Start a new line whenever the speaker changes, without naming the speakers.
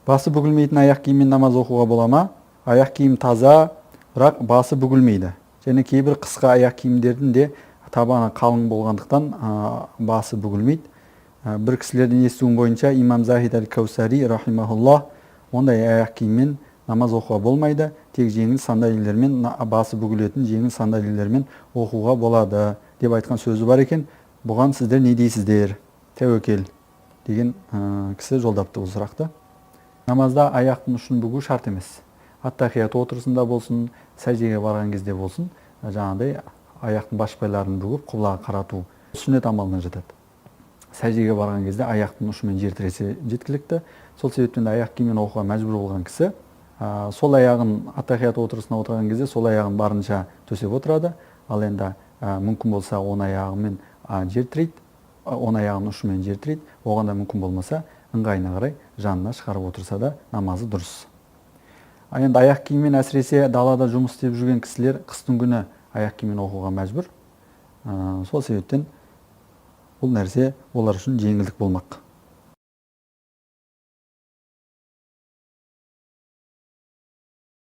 Bасы бүгілмейтін аяқ киіммен намаз оқуға бола ма? Аяқ киім таза, бірақ басы бүгілмейді. Және кейбір қысқа аяқ киімдердің де табаны қалың болғандықтан басы бүгілмейді. Бір кісілерден естуім бойынша имам Захид әл-Каусари рахимахуллах ондай аяқ киіммен намаз оқуға болмайды, тек жеңіл сандалиелермен, басы бүгілетін жеңіл сандалиелермен оқуға болады деп айтқан сөзі бар екен. Бұған сіздер не дейсіздер? Тәуекел деген кісі жолдапты бұл сұрақты. Намазда аяқтың ұшын бүгу шарт емес. Аттахият отырысында болсын, сәждеге барған кезде болсын, жаңағыдай аяқтың башпайларын бүгіп құблаға қарату сүннет амалына жатады. Сәждеге барған кезде аяқтың ұшымен жер тіресе жеткілікті. Сол себептен аяқ киіммен оқуға мәжбүр болған кісі сол аяғын аттахият отырысына отырған кезде сол аяғын барынша төсеп отырады. Ал енді мүмкін болса он аяғымен жер тірейді, он аяғының ұшымен жер тірейді. Оған да мүмкін болмаса ыңғайына қарай жанына шығарып отырса да намазы дұрыс. Енді аяқ киіммен әсіресе далада жұмыс істеп жүрген кісілер қыстың күні аяқ киіммен оқуға мәжбүр. Сол себептен бұл нәрсе олар үшін жеңілдік болмақ.